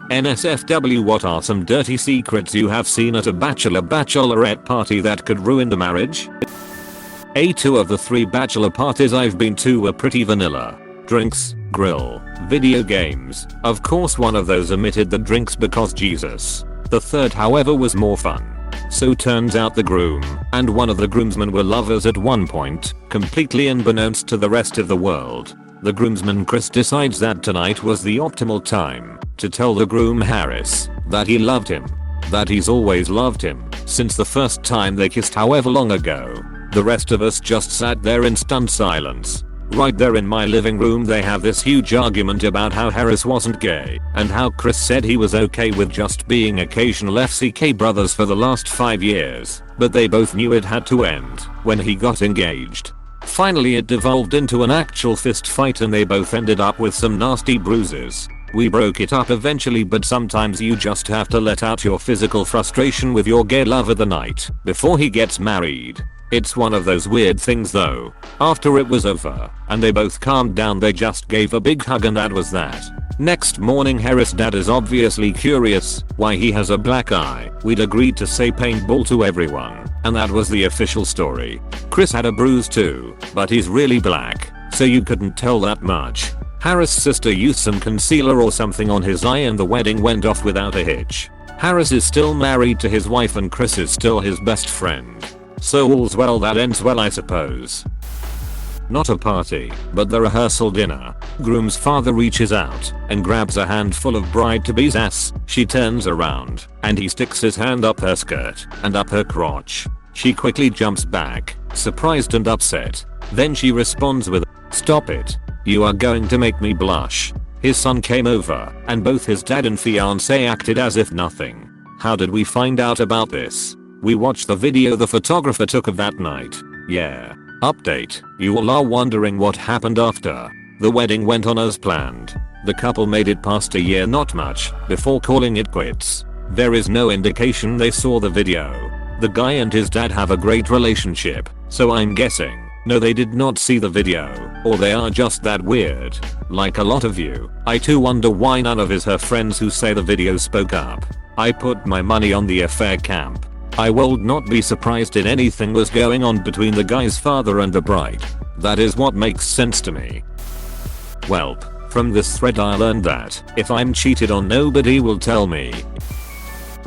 NSFW, what are some dirty secrets you have seen at a bachelorette party that could ruin the marriage? Two of the 3 bachelor parties I've been to were pretty vanilla. Drinks, grill, video games. Of course one of those omitted the drinks because Jesus. The third however was more fun. So turns out the groom and one of the groomsmen were lovers at one point, completely unbeknownst to the rest of the world. The groomsman Chris decides that tonight was the optimal time to tell the groom Harris that he loved him. That he's always loved him since the first time they kissed however long ago. The rest of us just sat there in stunned silence. Right there in my living room they have this huge argument about how Harris wasn't gay and how Chris said he was okay with just being occasional FCK brothers for the last 5 years, but they both knew it had to end when he got engaged. Finally it devolved into an actual fist fight and they both ended up with some nasty bruises. We broke it up eventually, but sometimes you just have to let out your physical frustration with your gay lover the night before he gets married. It's one of those weird things though. After it was over and they both calmed down, they just gave a big hug and that was that. Next morning Harris' dad is obviously curious why he has a black eye. We'd agreed to say paintball to everyone and that was the official story. Chris had a bruise too, but he's really black, so you couldn't tell that much. Harris' sister used some concealer or something on his eye and the wedding went off without a hitch. Harris is still married to his wife and Chris is still his best friend. So all's well that ends well, I suppose. Not a party, but the rehearsal dinner. Groom's father reaches out and grabs a handful of bride-to-be's ass. She turns around and he sticks his hand up her skirt and up her crotch. She quickly jumps back, surprised and upset. Then she responds with, "Stop it. You are going to make me blush." His son came over and both his dad and fiance acted as if nothing. How did we find out about this? We watched the video the photographer took of that night. Yeah. Update. You all are wondering what happened after. The wedding went on as planned. The couple made it past a year, not much, before calling it quits. There is no indication they saw the video. The guy and his dad have a great relationship, so I'm guessing no, they did not see the video, or they are just that weird. Like a lot of you, I too wonder why none of her friends who say the video spoke up. I put my money on the affair camp. I would not be surprised if anything was going on between the guy's father and the bride. That is what makes sense to me. Welp, from this thread I learned that if I'm cheated on nobody will tell me.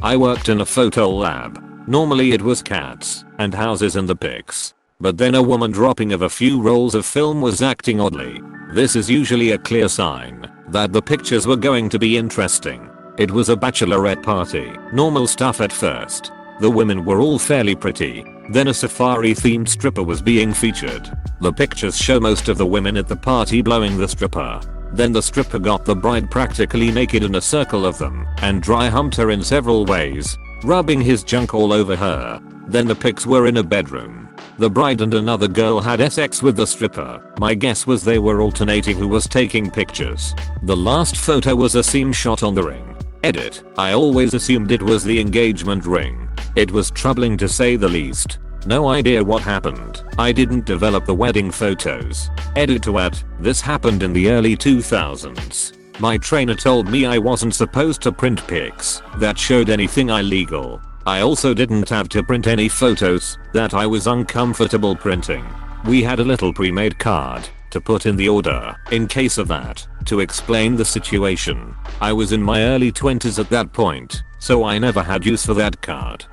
I worked in a photo lab. Normally it was cats and houses in the pics. But then a woman dropping of a few rolls of film was acting oddly. This is usually a clear sign that the pictures were going to be interesting. It was a bachelorette party. Normal stuff at first. The women were all fairly pretty. Then a safari themed stripper was being featured. The pictures show most of the women at the party blowing the stripper. Then the stripper got the bride practically naked in a circle of them and dry humped her in several ways, rubbing his junk all over her. Then the pics were in a bedroom. The bride and another girl had sex with the stripper. My guess was they were alternating who was taking pictures. The last photo was a seam shot on the ring. Edit. I always assumed it was the engagement ring. It was troubling to say the least. No idea what happened. I didn't develop the wedding photos. Edit to add, this happened in the early 2000s. My trainer told me I wasn't supposed to print pics that showed anything illegal. I also didn't have to print any photos that I was uncomfortable printing. We had a little pre-made card to put in the order in case of that, to explain the situation. I was in my early 20s at that point, so I never had use for that card.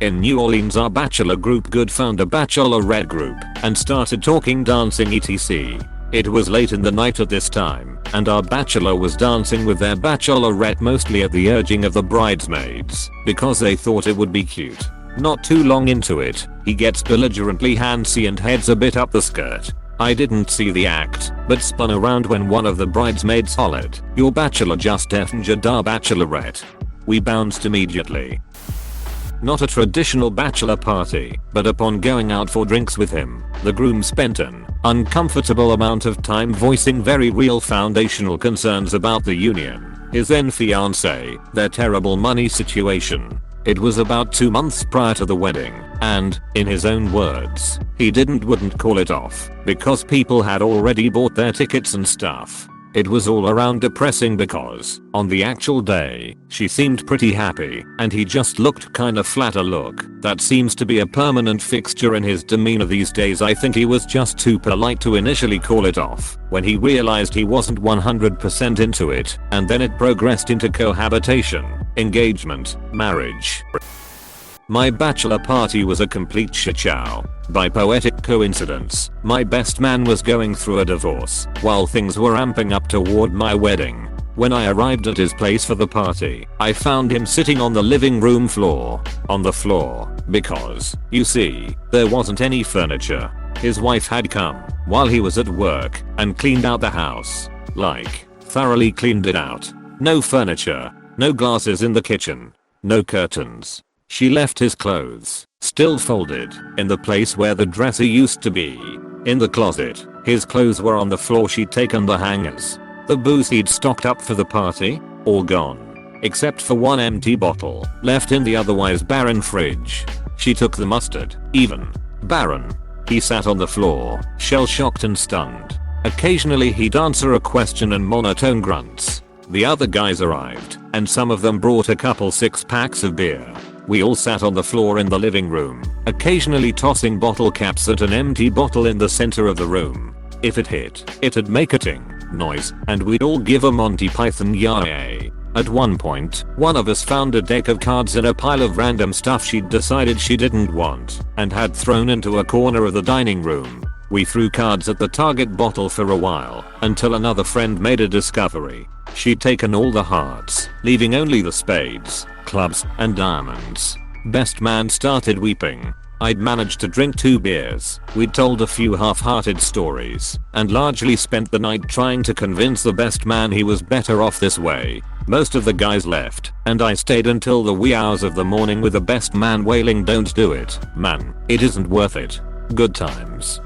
In New Orleans our bachelor group good found a bachelorette group and started talking, dancing etc. It was late in the night at this time and our bachelor was dancing with their bachelorette mostly at the urging of the bridesmaids because they thought it would be cute. Not too long into it, he gets belligerently handsy and heads a bit up the skirt. I didn't see the act, but spun around when one of the bridesmaids hollered, "Your bachelor just effed our bachelorette." We bounced immediately. Not a traditional bachelor party, but upon going out for drinks with him, the groom spent an uncomfortable amount of time voicing very real foundational concerns about the union, his then fiancée, their terrible money situation. It was about 2 months prior to the wedding, and, in his own words, he wouldn't call it off, because people had already bought their tickets and stuff. It was all around depressing because, on the actual day, she seemed pretty happy, and he just looked kinda flat, a look that seems to be a permanent fixture in his demeanor these days. I think he was just too polite to initially call it off when he realized he wasn't 100% into it, and then it progressed into cohabitation, engagement, marriage. My bachelor party was a complete shit show. By poetic coincidence, my best man was going through a divorce while things were amping up toward my wedding. When I arrived at his place for the party, I found him sitting on the living room floor. On the floor, because, you see, there wasn't any furniture. His wife had come while he was at work and cleaned out the house. Like, thoroughly cleaned it out. No furniture, no glasses in the kitchen, no curtains. She left his clothes, still folded, in the place where the dresser used to be. In the closet, his clothes were on the floor. She'd taken the hangers. The booze he'd stocked up for the party, all gone. Except for one empty bottle, left in the otherwise barren fridge. She took the mustard, even. Barren. He sat on the floor, shell-shocked and stunned. Occasionally he'd answer a question and monotone grunts. The other guys arrived, and some of them brought a couple 6-packs of beer. We all sat on the floor in the living room, occasionally tossing bottle caps at an empty bottle in the center of the room. If it hit, it'd make a ting noise, and we'd all give a Monty Python yay. At one point, one of us found a deck of cards in a pile of random stuff she'd decided she didn't want, and had thrown into a corner of the dining room. We threw cards at the target bottle for a while, until another friend made a discovery. She'd taken all the hearts, leaving only the spades, clubs, and diamonds. Best man started weeping. I'd managed to drink 2 beers. We'd told a few half-hearted stories, and largely spent the night trying to convince the best man he was better off this way. Most of the guys left, and I stayed until the wee hours of the morning with the best man wailing, "Don't do it, man. It isn't worth it." Good times.